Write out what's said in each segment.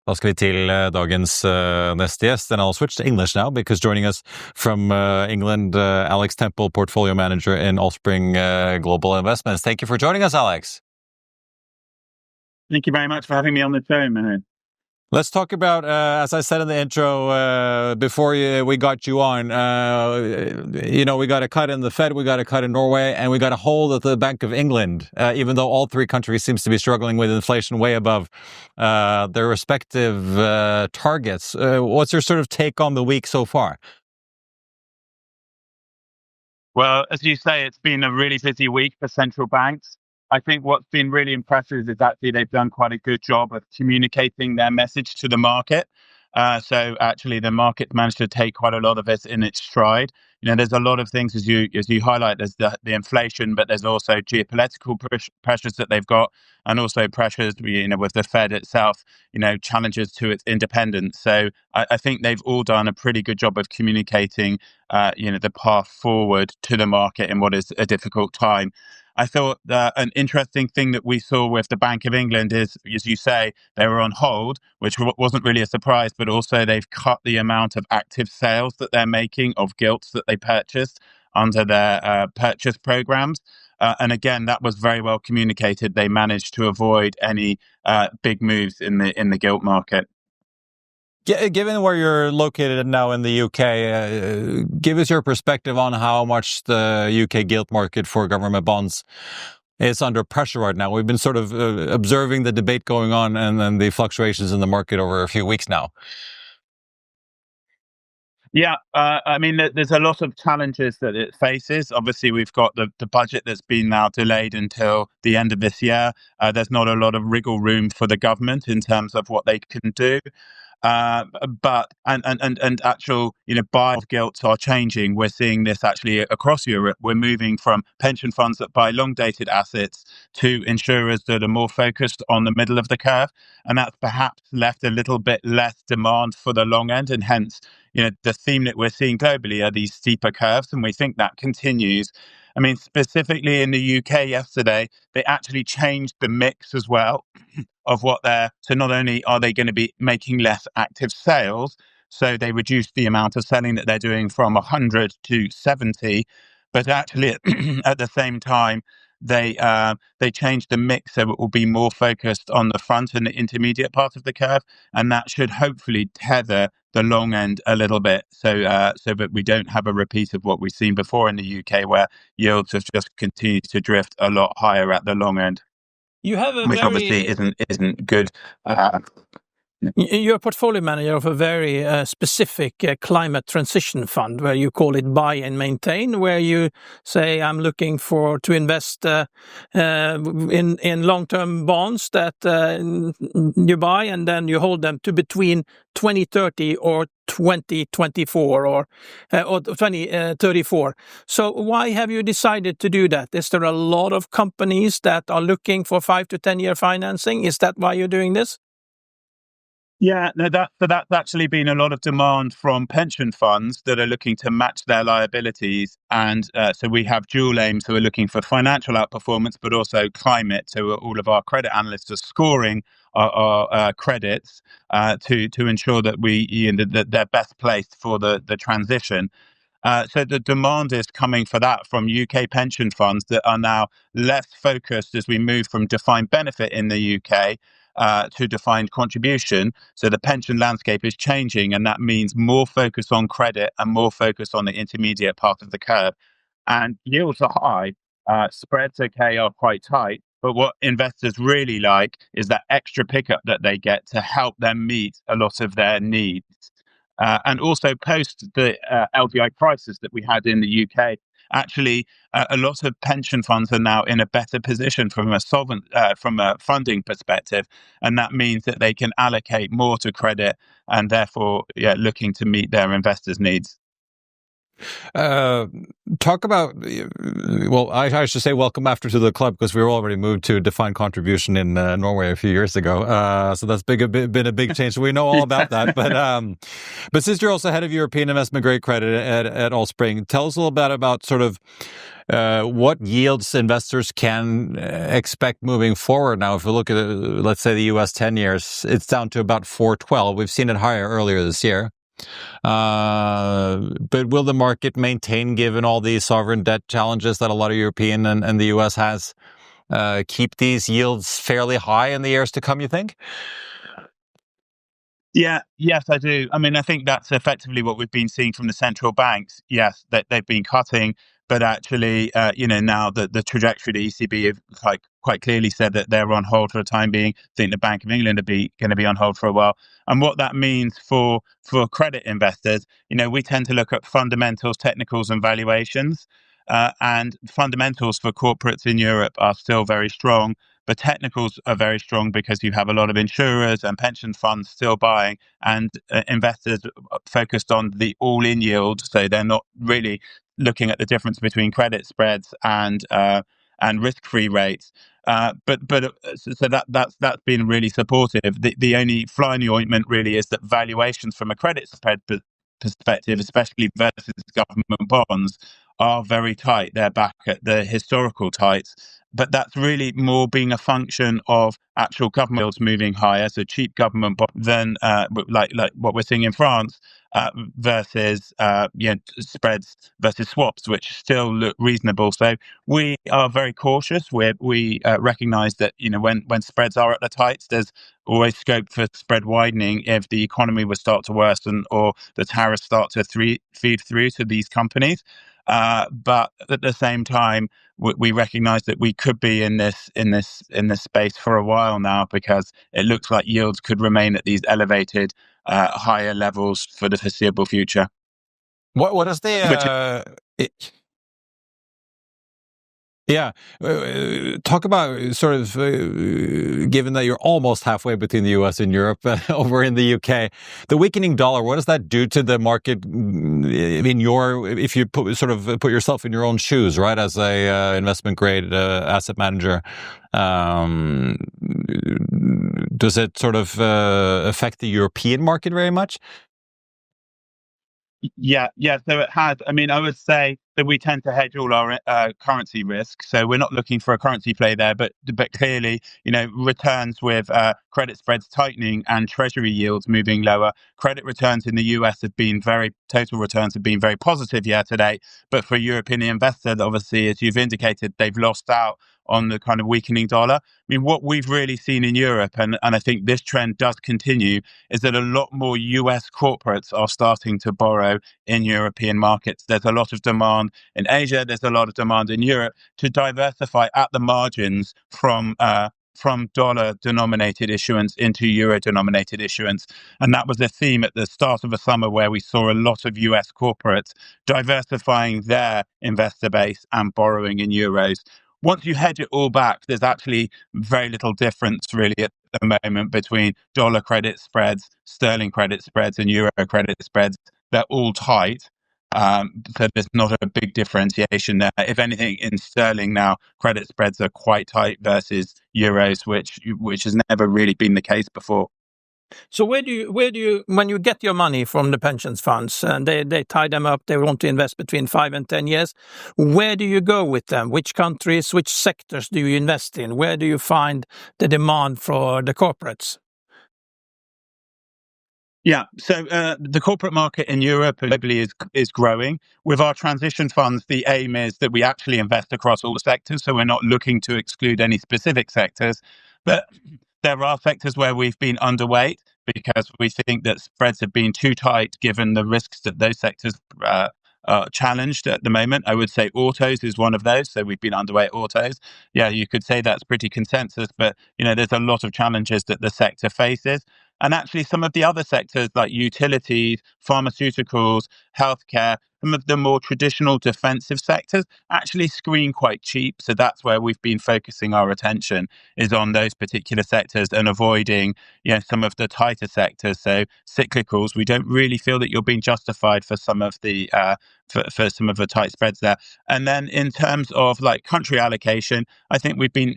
Da skal vi til dagens neste gjest, and I'll switch to English now because joining us from England, Alex Temple, Portfolio Manager in Allspring Global Investments. Thank you for joining us, Alex. Thank you very much for having me on the show, Mahan. Let's talk about, as I said in the intro before we got you on, we got a cut in the Fed, we got a cut in Norway, and we got a hold at the Bank of England, even though all three countries seems to be struggling with inflation way above their respective targets. What's your sort of take on the week so far? Well, as you say, it's been a really busy week for central banks. I think what's been really impressive is actually they've done quite a good job of communicating their message to the market. So actually the market managed to take quite a lot of it in its stride. There's a lot of things as you highlight. There's the inflation, but there's also geopolitical pressures that they've got, and also pressures, with the Fed itself, challenges to its independence. So I think they've all done a pretty good job of communicating, the path forward to the market in what is a difficult time. I thought that an interesting thing that we saw with the Bank of England is, as you say, they were on hold, which wasn't really a surprise, but also they've cut the amount of active sales that they're making of gilts that they purchased under their purchase programs. And again, that was very well communicated. They managed to avoid any big moves in the gilt market. Given where you're located now in the UK, give us your perspective on how much the UK gilt market for government bonds is under pressure right now. We've been sort of observing the debate going on and then the fluctuations in the market over a few weeks now. Yeah, there's a lot of challenges that it faces. Obviously, we've got the budget that's been now delayed until the end of this year. There's not a lot of wriggle room for the government in terms of what they can do. But actual, buy of gilts are changing. We're seeing this actually across Europe. We're moving from pension funds that buy long-dated assets to insurers that are more focused on the middle of the curve. And that's perhaps left a little bit less demand for the long end. And hence, the theme that we're seeing globally are these steeper curves. And we think that continues. Specifically in the UK yesterday, they actually changed the mix as well of so not only are they going to be making less active sales, so they reduced the amount of selling that they're doing from 100 to 70, but actually at the same time, they changed the mix so it will be more focused on the front and the intermediate part of the curve, and that should hopefully tether the long end a little bit, so that we don't have a repeat of what we've seen before in the UK, where yields have just continued to drift a lot higher at the long end. You have which obviously isn't good. You're a portfolio manager of a very specific climate transition fund, where you call it buy and maintain, where you say I'm looking to invest in long-term bonds that you buy and then you hold them to between 2030 or 2024 or 2034. So why have you decided to do that? Is there a lot of companies that are looking for 5 to 10 year financing? Is that why you're doing this? Yeah, no, that's actually been a lot of demand from pension funds that are looking to match their liabilities. And so we have dual aims who are looking for financial outperformance, but also climate. So all of our credit analysts are scoring our credits to ensure that that they're best placed for the transition. So the demand is coming for that from UK pension funds that are now less focused as we move from defined benefit in the UK to defined contribution. So the pension landscape is changing, and that means more focus on credit and more focus on the intermediate part of the curve. And yields are high, spreads are quite tight. But what investors really like is that extra pickup that they get to help them meet a lot of their needs. And also post the LDI crisis that we had in the UK, actually a lot of pension funds are now in a better position from a funding perspective, and that means that they can allocate more to credit and therefore looking to meet their investors' needs. Talk about, well, I should say welcome after to the club, because we were already moved to defined contribution in Norway a few years ago. So that's been a big change. So we know all about that. But since you're also head of European investment grade credit at Allspring, tell us a little bit about sort of what yields investors can expect moving forward now. If we look at, let's say, the US 10 years, it's down to about 4.12. We've seen it higher earlier this year. But will the market maintain, given all the sovereign debt challenges that a lot of European and the US has, keep these yields fairly high in the years to come, you think? Yes, I do. I mean, I think that's effectively what we've been seeing from the central banks. Yes, that they've been cutting, but actually, now the trajectory, the ECB have quite clearly said that they're on hold for the time being. I think the Bank of England are going to be on hold for a while. And what that means for credit investors, we tend to look at fundamentals, technicals, and valuations. And fundamentals for corporates in Europe are still very strong. But technicals are very strong because you have a lot of insurers and pension funds still buying, and investors focused on the all-in yield. So they're not really looking at the difference between credit spreads and risk-free rates. So that's been really supportive. The only fly in the ointment really is that valuations from a credit spread perspective, especially versus government bonds, are very tight. They're back at the historical tights. But that's really more being a function of actual government yields moving higher, so cheap government bonds, than like what we're seeing in France, versus spreads versus swaps, which still look reasonable. So we are very cautious. We recognise that when spreads are at the tights, there's always scope for spread widening if the economy would start to worsen or the tariffs start to feed through to these companies. But at the same time, we recognise that we could be in this space for a while now, because it looks like yields could remain at these elevated higher levels for the foreseeable future. What is the talk about sort of, given that you're almost halfway between the US and Europe, over in the UK, the weakening dollar, what does that do to the market? I mean, if you put yourself in your own shoes, right, as a investment grade asset manager, does it sort of affect the European market very much? Yeah. So it has. I mean, I would say that we tend to hedge all our currency risk. So we're not looking for a currency play there, but clearly, returns with credit spreads tightening and treasury yields moving lower. Credit returns in the US total returns have been very positive year to date. But for European investors, obviously, as you've indicated, they've lost out on the kind of weakening dollar. I mean, what we've really seen in Europe, and I think this trend does continue, is that a lot more US corporates are starting to borrow in European markets. There's a lot of demand in Asia, there's a lot of demand in Europe to diversify at the margins from dollar-denominated issuance into euro-denominated issuance. And that was a theme at the start of the summer, where we saw a lot of US corporates diversifying their investor base and borrowing in euros. Once you hedge it all back, there's actually very little difference really at the moment between dollar credit spreads, sterling credit spreads, and euro credit spreads. They're all tight. So there's not a big differentiation there. If anything, in sterling now, credit spreads are quite tight versus euros, which has never really been the case before. So where do you when you get your money from the pensions funds and they tie them up, they want to invest between 5 and 10 years, where do you go with them? Which countries, which sectors do you invest in? Where do you find the demand for the corporates? Yeah, so the corporate market in Europe globally is growing. With our transition funds, the aim is that we actually invest across all the sectors, so we're not looking to exclude any specific sectors. But there are sectors where we've been underweight because we think that spreads have been too tight given the risks that those sectors are challenged at the moment. I would say autos is one of those. So we've been underweight autos. Yeah, you could say that's pretty consensus, but there's a lot of challenges that the sector faces. And actually, some of the other sectors like utilities, pharmaceuticals, healthcare, some of the more traditional defensive sectors actually screen quite cheap. So that's where we've been focusing our attention, is on those particular sectors and avoiding some of the tighter sectors. So cyclicals, we don't really feel that you're being justified for some of the for some of the tight spreads there. And then in terms of like country allocation, I think we've been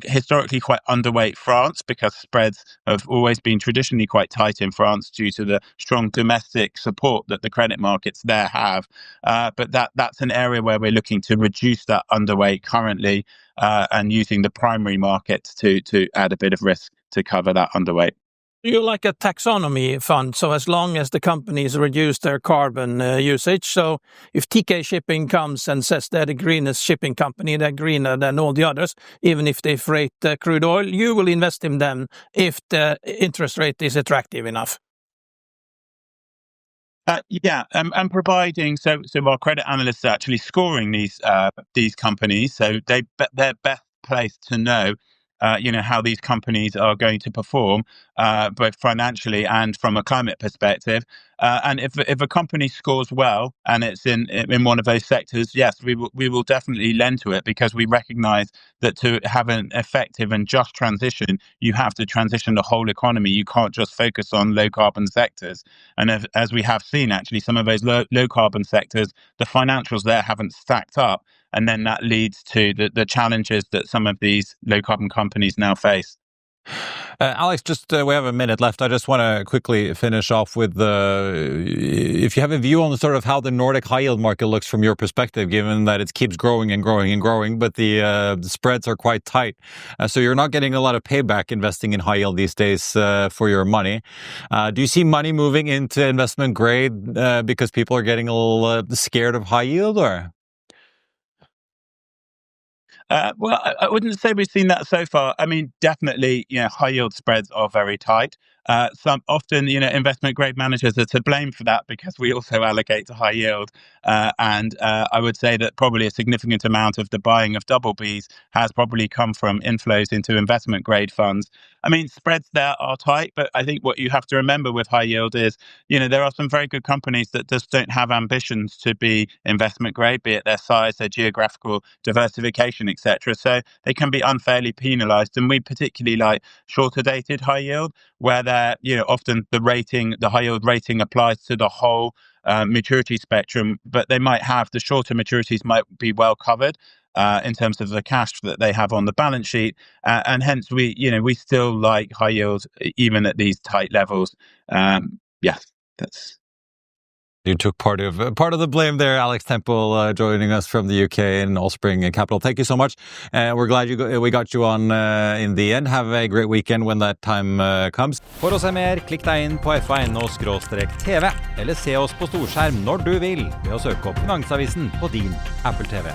historically quite underweight France, because spreads have always been traditionally quite tight in France due to the strong domestic support that the credit market markets there have. But that's an area where we're looking to reduce that underweight currently and using the primary markets to add a bit of risk to cover that underweight. You're like a taxonomy fund, so as long as the companies reduce their carbon usage, so if TK Shipping comes and says they're the greenest shipping company, they're greener than all the others, even if they freight crude oil, you will invest in them if the interest rate is attractive enough. And providing so our credit analysts are actually scoring these companies, so they're best placed to know how these companies are going to perform, both financially and from a climate perspective. And if a company scores well and it's in one of those sectors, yes, we will definitely lend to it, because we recognise that to have an effective and just transition, you have to transition the whole economy. You can't just focus on low carbon sectors. And as we have seen, actually, some of those low carbon sectors, the financials there haven't stacked up. And then that leads to the challenges that some of these low carbon companies now face. Alex, just we have a minute left. I just want to quickly finish off with if you have a view on the sort of how the Nordic high yield market looks from your perspective, given that it keeps growing and growing and growing, but the spreads are quite tight. So you're not getting a lot of payback investing in high yield these days for your money. Do you see money moving into investment grade because people are getting a little scared of high yield, or? Well, I wouldn't say we've seen that so far. I mean, definitely, high yield spreads are very tight. Some often, investment grade managers are to blame for that, because we also allocate to high yield. And I would say that probably a significant amount of the buying of double Bs has probably come from inflows into investment grade funds. I mean, spreads there are tight, but I think what you have to remember with high yield is, there are some very good companies that just don't have ambitions to be investment grade, be it their size, their geographical diversification, etc. So they can be unfairly penalized. And we particularly like shorter dated high yield, where they're, often the high yield rating applies to the whole maturity spectrum, but they might have the shorter maturities might be well covered in terms of the cash that they have on the balance sheet, and hence we still like high yield even at these tight levels. That's. You took part of the blame there, Alex Temple, joining us from the UK and Allspring Capital. Thank you so much. We're glad we got you on in the end. Have a great weekend when that time comes. For å se mer, klikk deg inn på FA.no/TV, eller se oss på storskjerm når du vil ved å søke opp Finansavisen på din Apple TV.